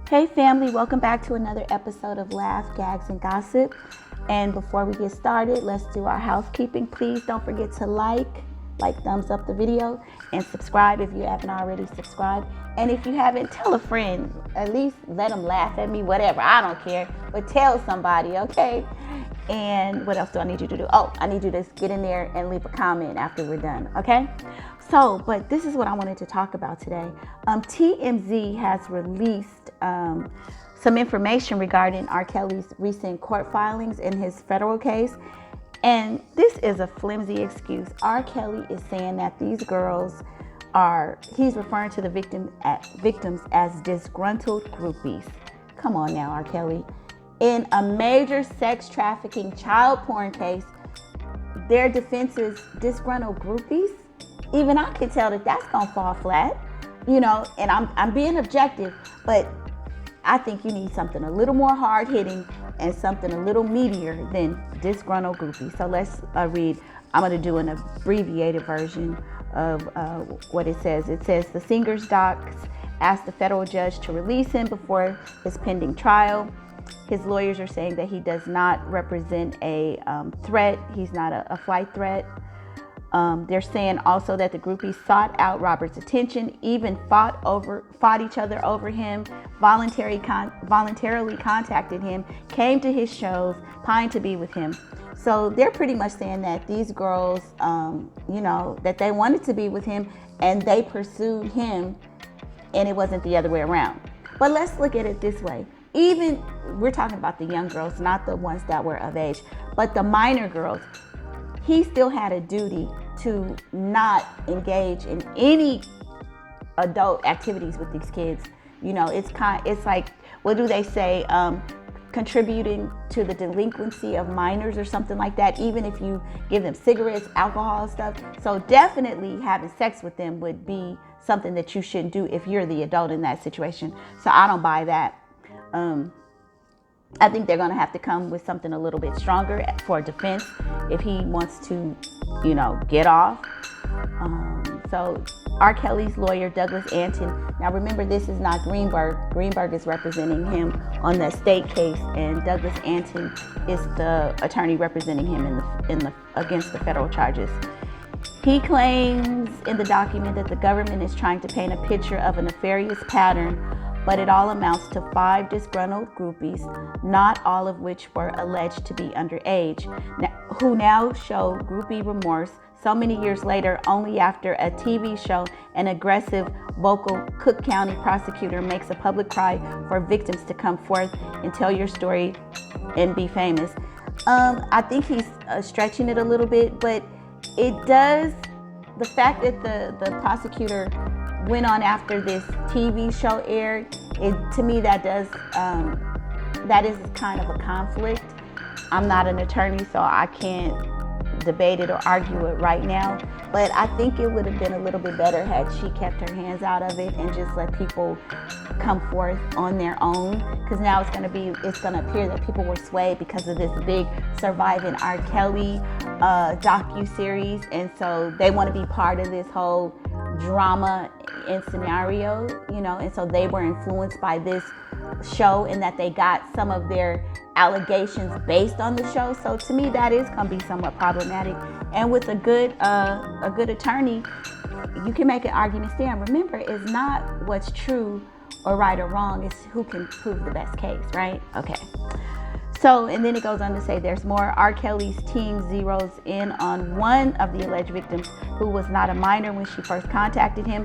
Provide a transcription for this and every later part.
Hey family, welcome back to another episode of Laugh, Gags, and Gossip. And before we get started, let's do our housekeeping. Please don't forget to like, thumbs up the video, and subscribe if you haven't already subscribed. And if you haven't, tell a friend. At least let them laugh at me, whatever. I don't care. But tell somebody, okay? And what else do I need you to do? Oh, I need you to get in there and leave a comment after we're done, okay? So, but this is what I wanted to talk about today. TMZ has released some information regarding R. Kelly's recent court filings in his federal case. And this is a flimsy excuse. R. Kelly is saying that these girls he's referring to the victims as disgruntled groupies. Come on now, R. Kelly. In a major sex trafficking child porn case, their defense is disgruntled groupies. Even I can tell that that's gonna fall flat, and I'm being objective, but I think you need something a little more hard hitting and something a little meatier than disgruntled groupies. So let's read. I'm gonna do an abbreviated version of what it says. It says the singer's docs asked the federal judge to release him before his pending trial. His lawyers are saying that he does not represent a threat. He's not a flight threat. They're saying also that the groupies sought out Robert's attention, even fought each other over him, voluntarily contacted him, came to his shows, pined to be with him. So they're pretty much saying that these girls, that they wanted to be with him and they pursued him, and it wasn't the other way around. But let's look at it this way. Even we're talking about the young girls, not the ones that were of age, but the minor girls, he still had a duty to not engage in any adult activities with these kids. It's like, what do they say? Contributing to the delinquency of minors or something like that, even if you give them cigarettes, alcohol, stuff. So definitely having sex with them would be something that you shouldn't do if you're the adult in that situation. So I don't buy that. I think they're going to have to come with something a little bit stronger for defense if he wants to, get off. So R. Kelly's lawyer, Douglas Anton. Now remember, this is not Greenberg. Greenberg is representing him on the state case, and Douglas Anton is the attorney representing him against the federal charges. He claims in the document that the government is trying to paint a picture of a nefarious pattern, but it all amounts to 5 disgruntled groupies, not all of which were alleged to be underage, who now show groupie remorse so many years later, only after a TV show, an aggressive, vocal Cook County prosecutor makes a public cry for victims to come forth and tell your story and be famous. I think he's stretching it a little bit, but it does, the fact that the prosecutor went on after this TV show aired, to me that is kind of a conflict. I'm not an attorney, so I can't debate it or argue it right now, but I think it would have been a little bit better had she kept her hands out of it and just let people come forth on their own, because now it's going to appear that people were swayed because of this big Surviving R. Kelly docu-series, and so they want to be part of this whole drama and scenario, and so they were influenced by this show, and that they got some of their allegations based on the show. So to me, that is going to be somewhat problematic. And with a good attorney, you can make an argument stand. Remember, it's not what's true or right or wrong, it's who can prove the best case, right? Okay. So, and then it goes on to say there's more. R. Kelly's team zeroes in on one of the alleged victims who was not a minor when she first contacted him.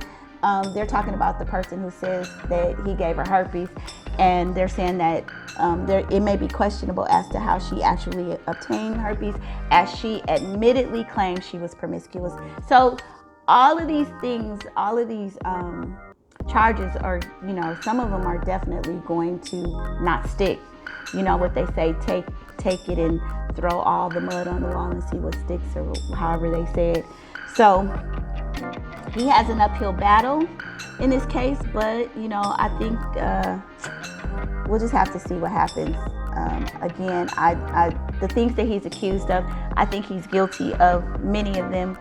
They're talking about the person who says that he gave her herpes, and they're saying that it may be questionable as to how she actually obtained herpes, as she admittedly claimed she was promiscuous. So all of these things, all of these charges are, some of them are definitely going to not stick. What they say, take it and throw all the mud on the wall and see what sticks, or however they say it. So he has an uphill battle in this case, but I think we'll just have to see what happens. Again, the things that he's accused of, I think he's guilty of many of them,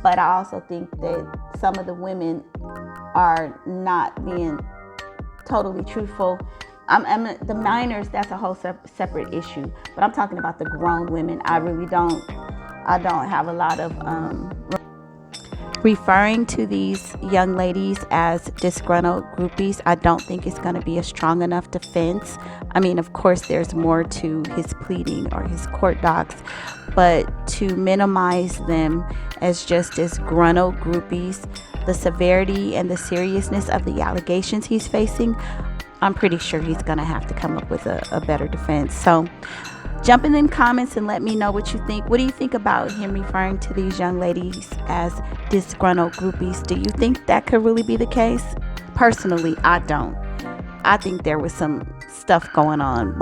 but I also think that some of the women are not being totally truthful. The minors, that's a whole separate issue. But I'm talking about the grown women. I don't have a lot of referring to these young ladies as disgruntled groupies. I don't think it's going to be a strong enough defense. I mean, of course, there's more to his pleading or his court docs, but to minimize them as just disgruntled groupies, the severity and the seriousness of the allegations he's facing, I'm pretty sure he's going to have to come up with a better defense. So jump in the comments and let me know what you think. What do you think about him referring to these young ladies as disgruntled groupies? Do you think that could really be the case? Personally, I don't. I think there was some stuff going on,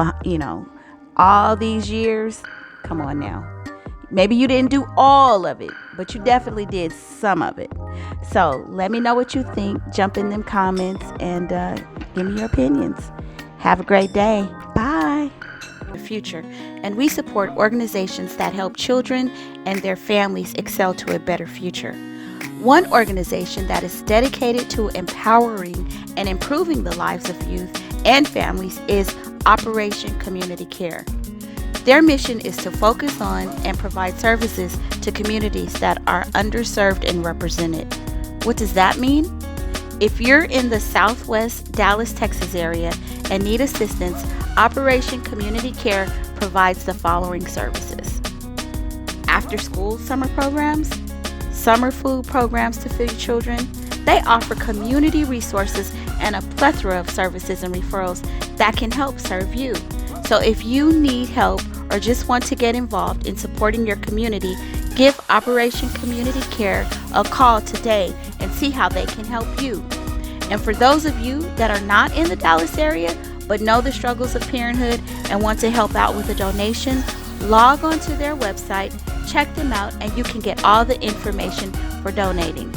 all these years. Come on now. Maybe you didn't do all of it, but you definitely did some of it. So let me know what you think. Jump in them comments and give me your opinions. Have a great day. Bye. Future, and we support organizations that help children and their families excel to a better future. One organization that is dedicated to empowering and improving the lives of youth and families is Operation Community Care. Their mission is to focus on and provide services to communities that are underserved and represented. What does that mean? If you're in the Southwest Dallas, Texas area and need assistance, Operation Community Care provides the following services: after school summer programs, summer food programs to feed children. They offer community resources and a plethora of services and referrals that can help serve you. So if you need help or just want to get involved in supporting your community, give Operation Community Care a call today and see how they can help you. And for those of you that are not in the Dallas area but know the struggles of parenthood and want to help out with a donation, log on to their website, check them out, and you can get all the information for donating.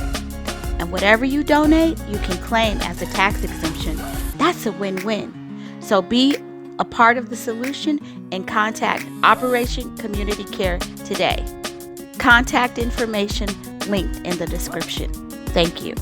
And whatever you donate, you can claim as a tax exemption. That's a win-win. So be a part of the solution and contact Operation Community Care today. Contact information linked in the description. Thank you.